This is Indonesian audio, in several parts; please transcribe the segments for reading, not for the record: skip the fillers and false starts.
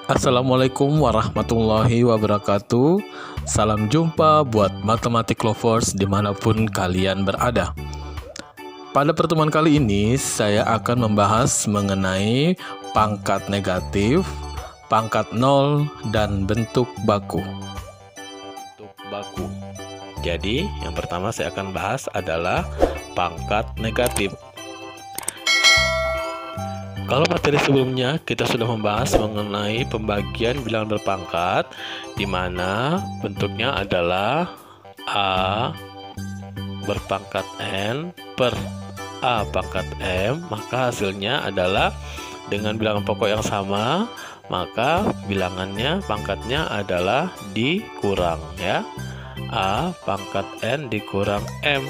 Assalamualaikum warahmatullahi wabarakatuh. Salam jumpa buat matematik lovers dimanapun kalian berada. Pada pertemuan kali ini saya akan membahas mengenai pangkat negatif, pangkat nol, dan bentuk baku. Jadi yang pertama saya akan bahas adalah pangkat negatif. Kalau materi sebelumnya kita sudah membahas mengenai pembagian bilangan berpangkat, di mana bentuknya adalah A berpangkat N per A pangkat M, maka hasilnya adalah dengan bilangan pokok yang sama, maka bilangannya pangkatnya adalah dikurang ya, A pangkat N dikurang M,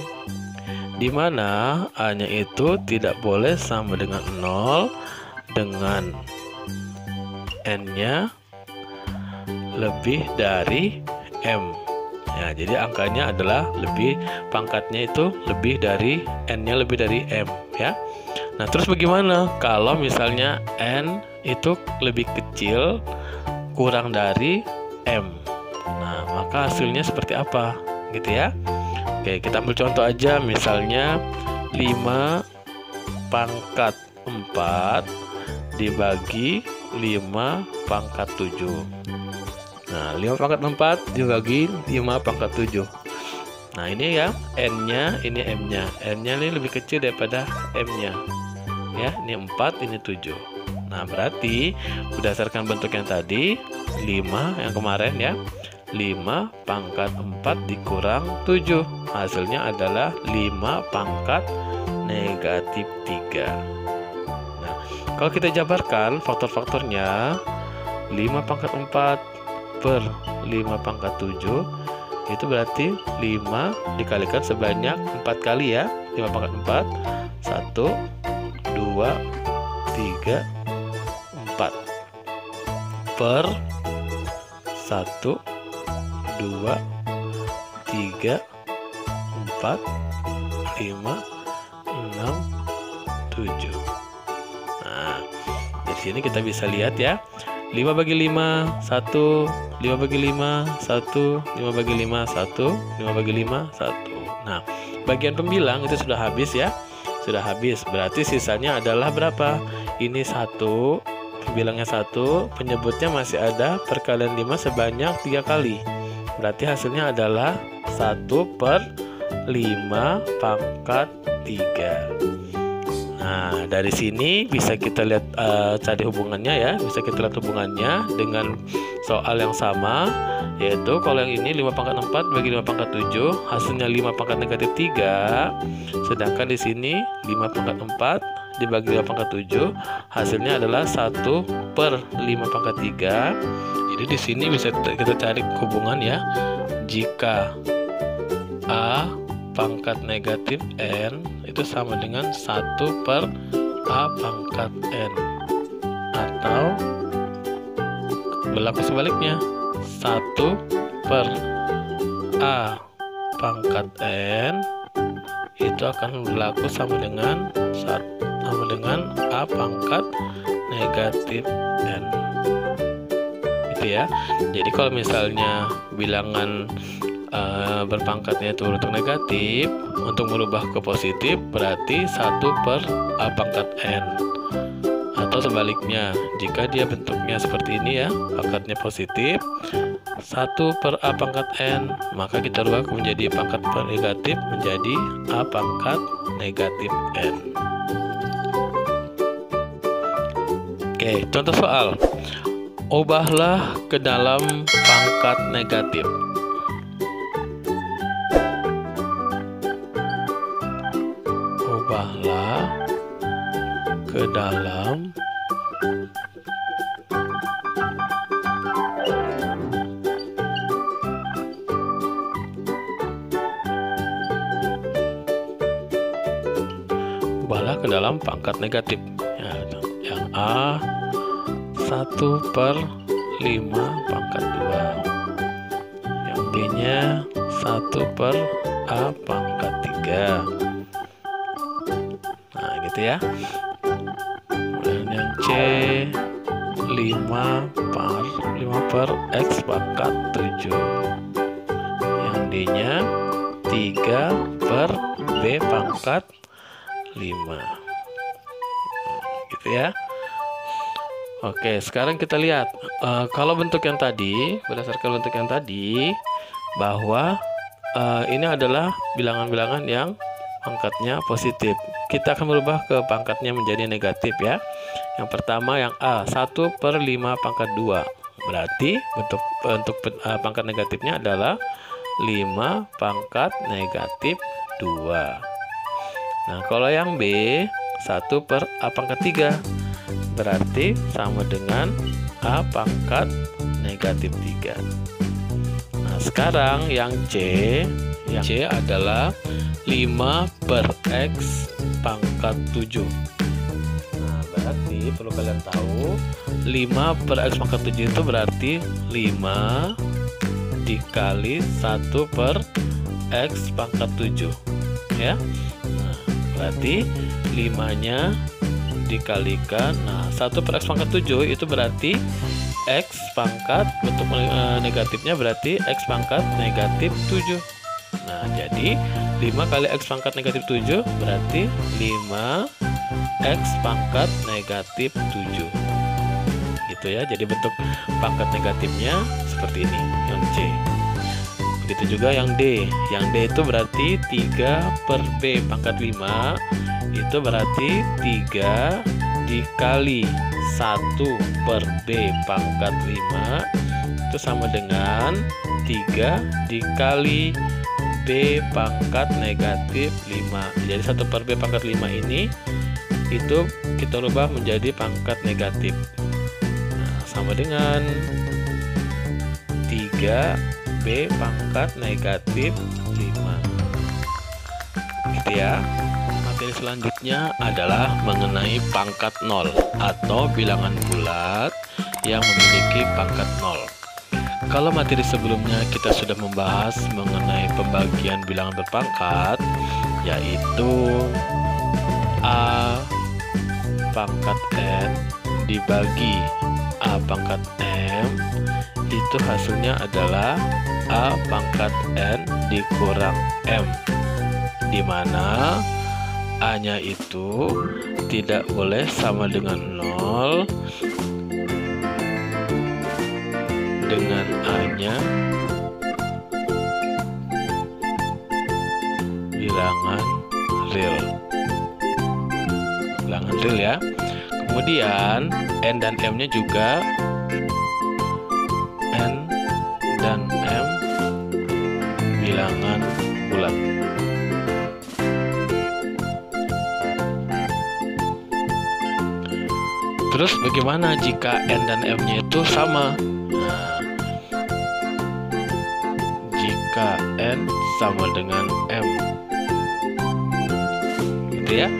di mana A-nya itu tidak boleh sama dengan 0 dengan N-nya lebih dari M. Ya, jadi angkanya adalah pangkatnya itu lebih dari N-nya lebih dari M ya. Nah, terus bagaimana kalau misalnya N itu lebih kecil kurang dari M? Nah, maka hasilnya seperti apa gitu ya. Oke, kita ambil contoh aja, misalnya 5 pangkat 4 dibagi 5 pangkat 7. Nah, 5 pangkat 4 dibagi 5 pangkat 7. Nah, ini ya N-nya, ini M-nya. N-nya ini lebih kecil daripada M-nya. Ya, ini 4, ini 7. Nah, berarti berdasarkan bentuk yang tadi, 5 yang kemarin ya, 5 pangkat 4 dikurang 7. Hasilnya adalah 5 pangkat negatif 3. Nah, kalau kita jabarkan faktor-faktornya, 5 pangkat 4 per 5 pangkat 7, itu berarti 5 dikalikan sebanyak 4 kali ya. 5 pangkat 4, 1, 2, 3, 4 per 1, 2, 3, 4, 5, 6, 7. Nah, dari sini kita bisa lihat ya, 5 bagi 5, 1, 5 bagi 5, 1, 5 bagi 5, 1, 5 bagi 5, 1. Nah, bagian pembilang itu sudah habis ya, sudah habis. Berarti sisanya adalah berapa? Ini 1, pembilangnya 1, penyebutnya masih ada, perkalian 5 sebanyak 3 kali. Berarti hasilnya adalah 1 per 5 pangkat 3. Nah, dari sini bisa kita lihat cari hubungannya ya. Bisa kita lihat hubungannya dengan soal yang sama, yaitu kalau yang ini 5 pangkat 4 bagi 5 pangkat 7, hasilnya 5 pangkat negatif 3. Sedangkan di sini 5 pangkat 4 dibagi 5 pangkat 7, hasilnya adalah 1 per 5 pangkat 3. Jadi di sini bisa kita cari hubungan ya. Jika A pangkat negatif N itu sama dengan 1 per A pangkat N, atau berlaku sebaliknya, 1 per A pangkat N itu akan berlaku sama dengan A pangkat negatif N. Ya. Jadi kalau misalnya bilangan berpangkatnya itu berbentuk negatif, untuk merubah ke positif berarti 1 per A pangkat N, atau sebaliknya, jika dia bentuknya seperti ini ya, pangkatnya positif 1 per A pangkat N, maka kita rubah menjadi pangkat negatif menjadi A pangkat negatif N. Oke, contoh soal. Ubahlah ke dalam pangkat negatif. Ubahlah ke dalam pangkat negatif. Ya, yang A 1 per 5 pangkat 2, yang B-nya 1 per A pangkat 3. Nah gitu ya. Dan yang C per X pangkat 7. Yang D-nya 3 per B pangkat 5. Gitu ya. Oke, sekarang kita lihat kalau bentuk yang tadi, berdasarkan bentuk yang tadi, bahwa ini adalah bilangan-bilangan yang pangkatnya positif. Kita akan merubah ke pangkatnya menjadi negatif ya. Yang pertama yang A, 1 per 5 pangkat 2. Berarti bentuk pangkat negatifnya adalah 5 pangkat negatif 2. Nah, kalau yang B, 1 per A pangkat 3. Berarti sama dengan A pangkat negatif 3. Nah, sekarang yang C adalah 5 per X pangkat 7. Nah, berarti perlu kalian tahu 5 per X pangkat 7 itu berarti 5 dikali 1 per X pangkat 7 ya. Nah, berarti 5-nya dikalikan, nah 1 per X pangkat 7 itu berarti X pangkat, bentuk negatifnya berarti X pangkat negatif 7. Nah, jadi 5 kali X pangkat negatif 7 berarti 5 X pangkat negatif 7 gitu ya. Jadi bentuk pangkat negatifnya seperti ini, yang C. Begitu juga yang D. Yang D itu berarti 3 per B pangkat 5. Itu berarti 3 dikali 1 per B pangkat 5 itu sama dengan 3 dikali B pangkat negatif 5. Jadi 1 per B pangkat 5 ini itu kita rubah menjadi pangkat negatif. Nah, sama dengan 3 B pangkat negatif 5 gitu ya. Materi selanjutnya adalah mengenai pangkat 0 atau bilangan bulat yang memiliki pangkat 0. Kalau materi sebelumnya kita sudah membahas mengenai pembagian bilangan berpangkat, yaitu A pangkat N dibagi A pangkat M, itu hasilnya adalah A pangkat N dikurang M, di mana A-nya itu tidak boleh sama dengan 0 dengan A-nya bilangan real. Bilangan real ya. Kemudian N dan M-nya juga N dan M bilangan bulat. Terus bagaimana jika N dan M-nya itu sama? Nah, jika N sama dengan M, gitu ya.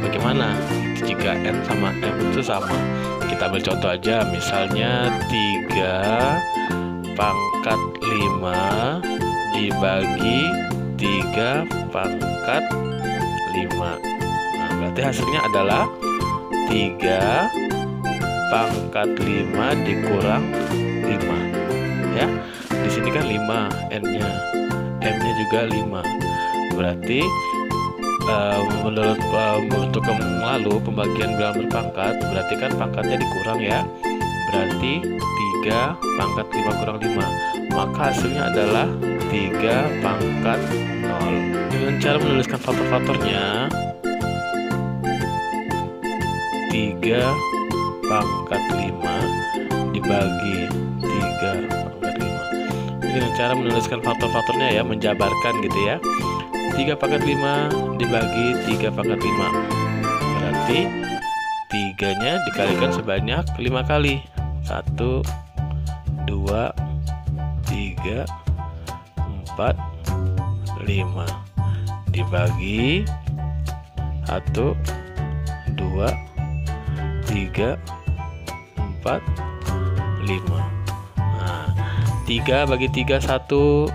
Bagaimana jika N sama M itu sama? Kita ambil contoh aja, misalnya 3 pangkat 5 dibagi 3 pangkat 5. Nah, berarti hasilnya adalah 3 pangkat 5 dikurang 5 ya. Di sini kan 5 N-nya, M-nya juga 5. Berarti menurut untuk yang lalu pembagian bilangan berpangkat, berarti kan pangkatnya dikurang ya. Berarti 3 pangkat 5 kurang 5. Maka hasilnya adalah 3 pangkat 0. Dengan cara menuliskan faktor-faktornya, 3 pangkat 5 dibagi 3 pangkat 5. Jadi dengan cara menuliskan faktor-faktornya ya, menjabarkan gitu ya. 3 pangkat 5 dibagi 3 pangkat 5. Berarti 3-nya dikalikan sebanyak 5 kali. 1, 2, 3, 4, 5 dibagi 1, 2, 3, 4, 5. Nah, 3 bagi 3 1,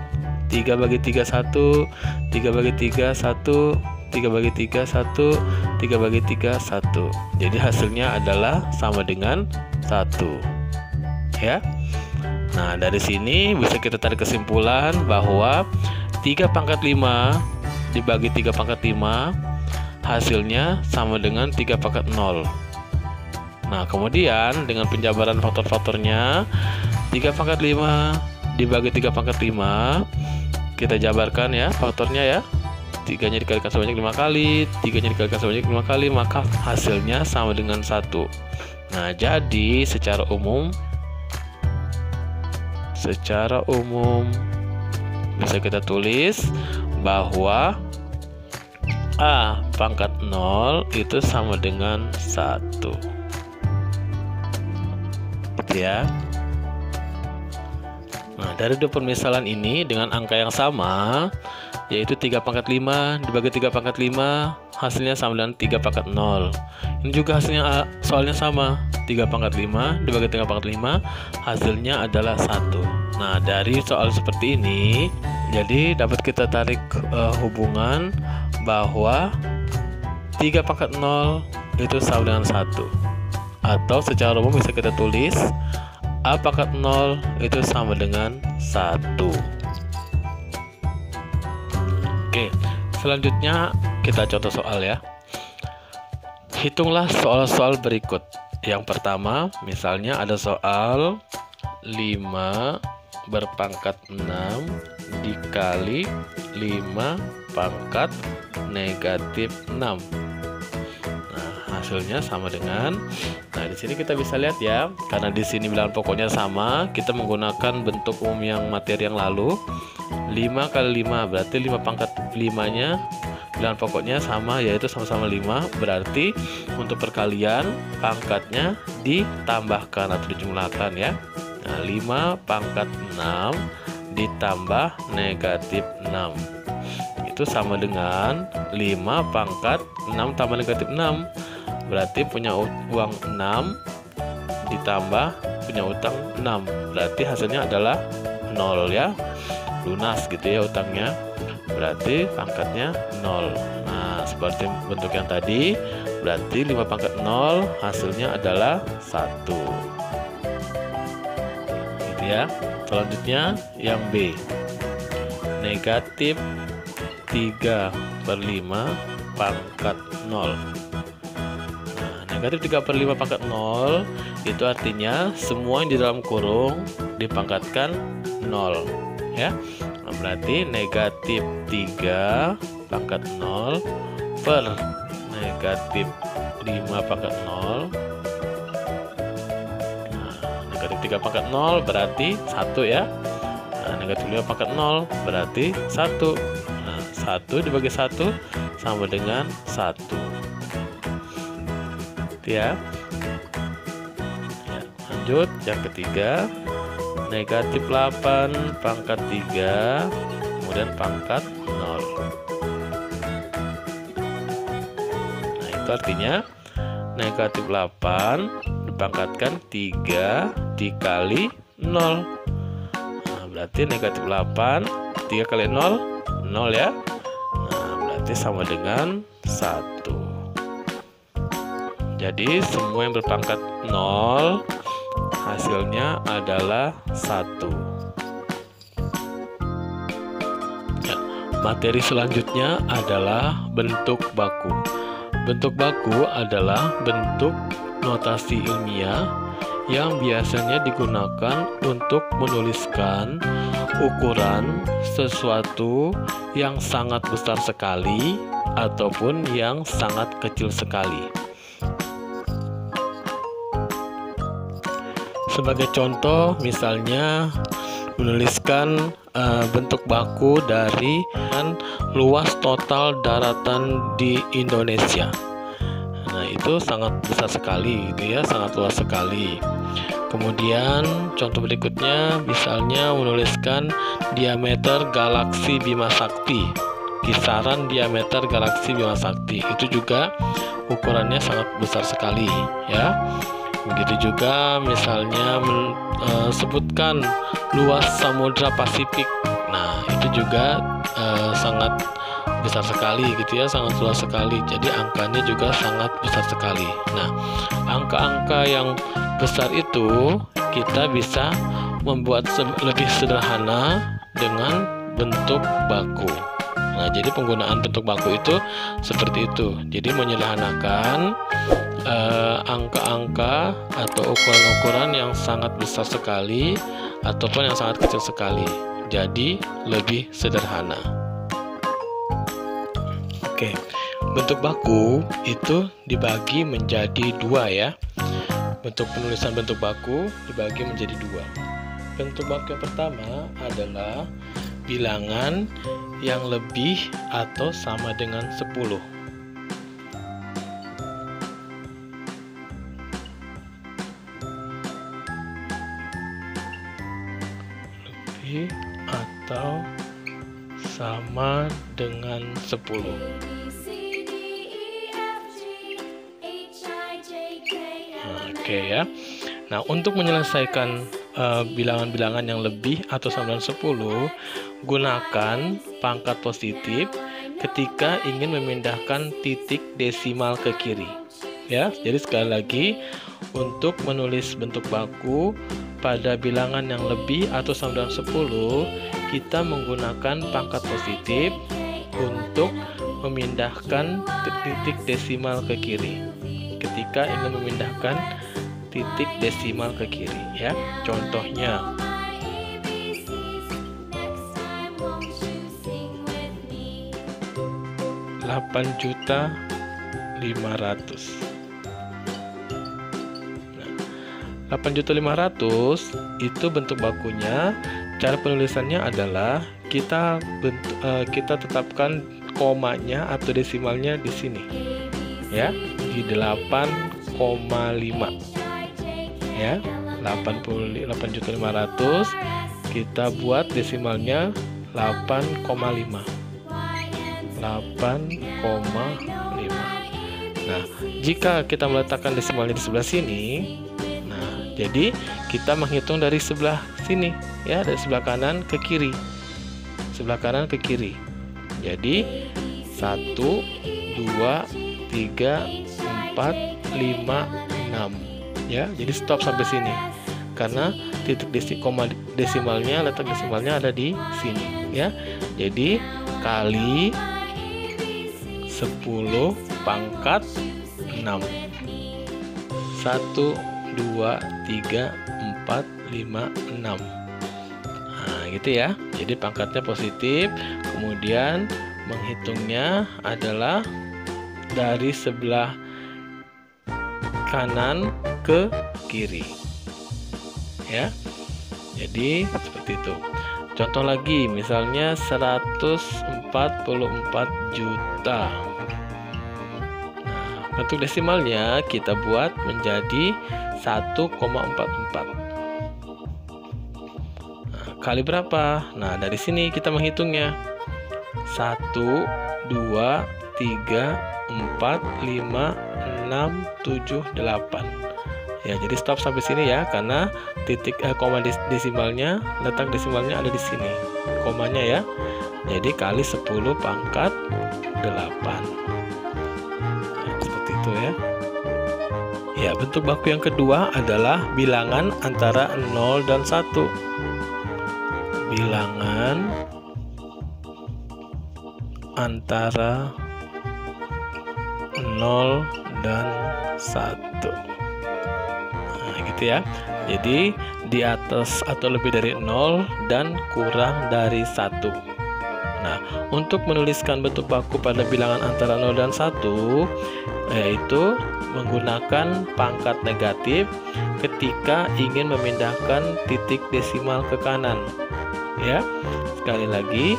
3 bagi 3 1, 3 bagi 3 1, 3 bagi 3 1, 3 bagi 3 1. Jadi hasilnya adalah sama dengan 1 ya. Nah, dari sini bisa kita tarik kesimpulan bahwa 3 pangkat 5 dibagi 3 pangkat 5 hasilnya sama dengan 3 pangkat 0. Nah, kemudian dengan penjabaran faktor-faktornya, 3 pangkat 5 dibagi 3 pangkat 5, kita jabarkan ya faktornya ya. 3-nya dikalikan sebanyak 5 kali, 3-nya dikalikan sebanyak 5 kali, maka hasilnya sama dengan 1. Nah, jadi secara umum bisa kita tulis bahwa A pangkat 0 itu sama dengan 1. Ya. Nah, dari dua permisalan ini dengan angka yang sama, yaitu 3 pangkat 5 dibagi 3 pangkat 5 hasilnya sama dengan 3 pangkat 0. Ini juga hasilnya soalnya sama, 3 pangkat 5 dibagi 3 pangkat 5 hasilnya adalah 1. Nah, dari soal seperti ini jadi dapat kita tarik hubungan bahwa 3 pangkat 0 itu sama dengan 1. Atau secara umum bisa kita tulis A pangkat 0 itu sama dengan 1. Oke, selanjutnya kita contoh soal ya. Hitunglah soal-soal berikut. Yang pertama, misalnya ada soal 5 berpangkat 6 dikali 5 pangkat negatif 6. Hasilnya sama dengan, nah di sini kita bisa lihat ya, karena di sini bilangan pokoknya sama, kita menggunakan bentuk umum yang materi yang lalu. 5 kali 5 berarti 5 pangkat 5-nya bilangan pokoknya sama, yaitu sama-sama 5. Berarti untuk perkalian pangkatnya ditambahkan atau dijumlahkan ya. Nah, 5 pangkat 6 ditambah negatif 6 itu sama dengan 5 pangkat 6 tambah negatif 6. Berarti punya uang 6 ditambah punya utang 6. Berarti hasilnya adalah 0 ya. Lunas gitu ya utangnya. Berarti pangkatnya 0. Nah, seperti bentuk yang tadi, berarti 5 pangkat 0 hasilnya adalah 1. Gitu ya. Selanjutnya yang B. Negatif 3/5 pangkat 0. Negatif 3/5 pangkat 0 itu artinya semua yang di dalam kurung dipangkatkan 0 ya. Nah, berarti negatif 3 pangkat 0 per negatif 5 pangkat 0. Nah, negatif 3 pangkat 0 berarti 1 ya. Nah, negatif 5 pangkat 0 berarti 1. Nah, 1 dibagi 1 sama dengan 1 ya. Lanjut yang ketiga, negatif 8 pangkat 3 kemudian pangkat 0. Nah, itu artinya negatif 8 dipangkatkan 3 dikali 0. Nah, berarti negatif 8 3 kali 0 0 ya. Nah, berarti sama dengan 1. Jadi semua yang berpangkat 0 hasilnya adalah 1 ya. Materi selanjutnya adalah bentuk baku. Bentuk baku adalah bentuk notasi ilmiah yang biasanya digunakan untuk menuliskan ukuran sesuatu yang sangat besar sekali ataupun yang sangat kecil sekali. Sebagai contoh, misalnya menuliskan bentuk baku dari luas total daratan di Indonesia. Nah, itu sangat besar sekali, gitu ya, sangat luas sekali. Kemudian contoh berikutnya, misalnya menuliskan diameter galaksi Bima Sakti, kisaran diameter galaksi Bima Sakti, itu juga ukurannya sangat besar sekali, ya. Begitu juga misalnya sebutkan luas Samudra Pasifik. Nah, itu juga sangat besar sekali gitu ya, sangat luas sekali. Jadi angkanya juga sangat besar sekali. Nah, angka-angka yang besar itu kita bisa membuat lebih sederhana dengan bentuk baku. Nah, jadi penggunaan bentuk baku itu seperti itu. Jadi menyederhanakan angka-angka atau ukuran-ukuran yang sangat besar sekali ataupun yang sangat kecil sekali. Jadi lebih sederhana. Oke, bentuk baku itu dibagi menjadi dua ya. Bentuk penulisan bentuk baku dibagi menjadi dua. Bentuk baku yang pertama adalah bilangan yang lebih atau sama dengan 10. Lebih atau sama dengan 10. Oke ya. Nah, untuk menyelesaikan bilangan-bilangan yang lebih atau sama dengan 10, gunakan pangkat positif ketika ingin memindahkan titik desimal ke kiri. Ya, jadi sekali lagi untuk menulis bentuk baku pada bilangan yang lebih atau sama dengan 10, kita menggunakan pangkat positif untuk memindahkan titik desimal ke kiri. Ketika ingin memindahkan titik desimal ke kiri ya. Contohnya 8.500.000. Nah, 8.500.000 itu bentuk bakunya. Cara penulisannya adalah kita tetapkan komanya atau desimalnya di sini ya, di 8,5 ya. 8.500.000 kita buat desimalnya 8,5. Nah, jika kita meletakkan desimalnya di sebelah sini, nah, jadi kita menghitung dari sebelah sini ya, dari sebelah kanan ke kiri. Sebelah kanan ke kiri. Jadi 1, 2, 3, 4, 5, 6 ya. Jadi stop sampai sini. Karena titik desimalnya, letak desimalnya ada di sini ya. Jadi kali 10 pangkat 6. 1, 2, 3, 4, 5, 6. Nah, gitu ya. Jadi pangkatnya positif. Kemudian menghitungnya adalah dari sebelah kanan ke kiri. Ya. Jadi seperti itu. Contoh lagi, misalnya 144 juta. Nah, bentuk desimalnya kita buat menjadi 1,44. Nah, kali berapa? Nah, dari sini kita menghitungnya. 1, 2, 3, 4, 5, 6, 7, 8. Ya, jadi stop sampai sini ya, karena titik koma desimalnya, letak desimalnya ada di sini. Komanya ya. Jadi kali 10 pangkat 8. Nah, seperti itu ya. Ya, bentuk baku yang kedua adalah bilangan antara 0 dan 1. Bilangan antara 0 dan 1. Ya. Jadi di atas atau lebih dari 0 dan kurang dari 1. Nah, untuk menuliskan bentuk baku pada bilangan antara 0 dan 1 yaitu menggunakan pangkat negatif ketika ingin memindahkan titik desimal ke kanan. Ya. Sekali lagi,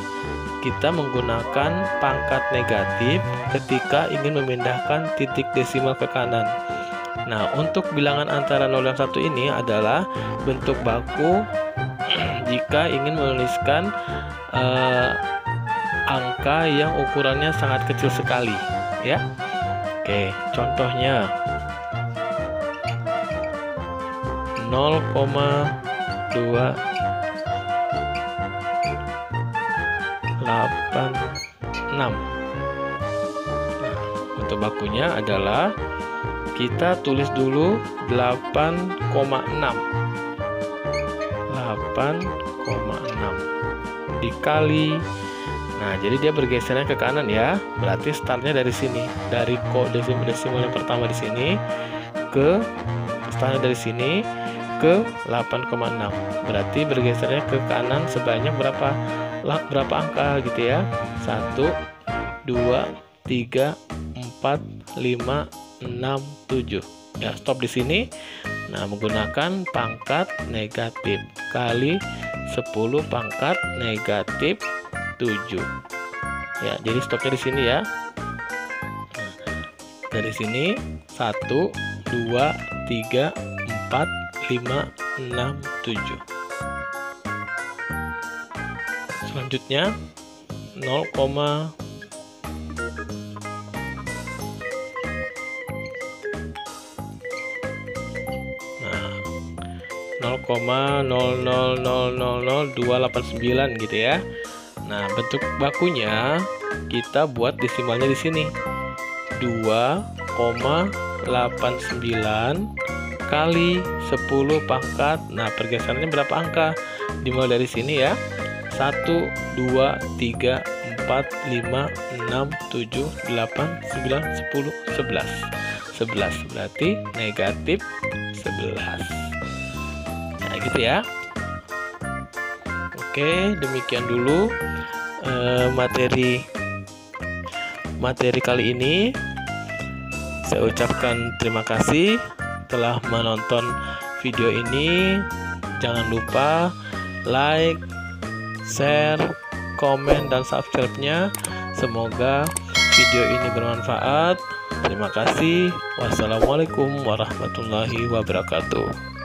kita menggunakan pangkat negatif ketika ingin memindahkan titik desimal ke kanan. Nah, untuk bilangan antara 0 dan 1 ini adalah bentuk baku jika ingin menuliskan angka yang ukurannya sangat kecil sekali, ya. Oke, contohnya 0,286. Untuk bakunya adalah kita tulis dulu 8,6 dikali. Nah, jadi dia bergesernya ke kanan ya. Berarti startnya dari sini, dari desimal yang pertama di sini ke startnya dari sini ke 8,6. Berarti bergesernya ke kanan sebanyak berapa angka gitu ya? 1 2 3 4 5 6 7. Ya, stop di sini. Nah, menggunakan pangkat negatif kali 10 pangkat negatif 7. Ya, jadi stopnya di sini ya. Nah, dari sini 1 2 3 4 5 6 7. Selanjutnya 0,0000000 289 gitu ya. Nah, bentuk bakunya kita buat desimalnya di sini. 2,89 kali 10 pangkat. Nah, pergeserannya berapa angka? Dimulai dari sini ya. 1 2 3 4 5 6 7 8 9 10 11. 11 berarti negatif 11. Nah, gitu ya. Oke, demikian dulu materi kali ini. Saya ucapkan terima kasih telah menonton video ini. Jangan lupa like, share, komen, dan subscribe-nya. Semoga video ini bermanfaat. Terima kasih. Wassalamualaikum warahmatullahi wabarakatuh.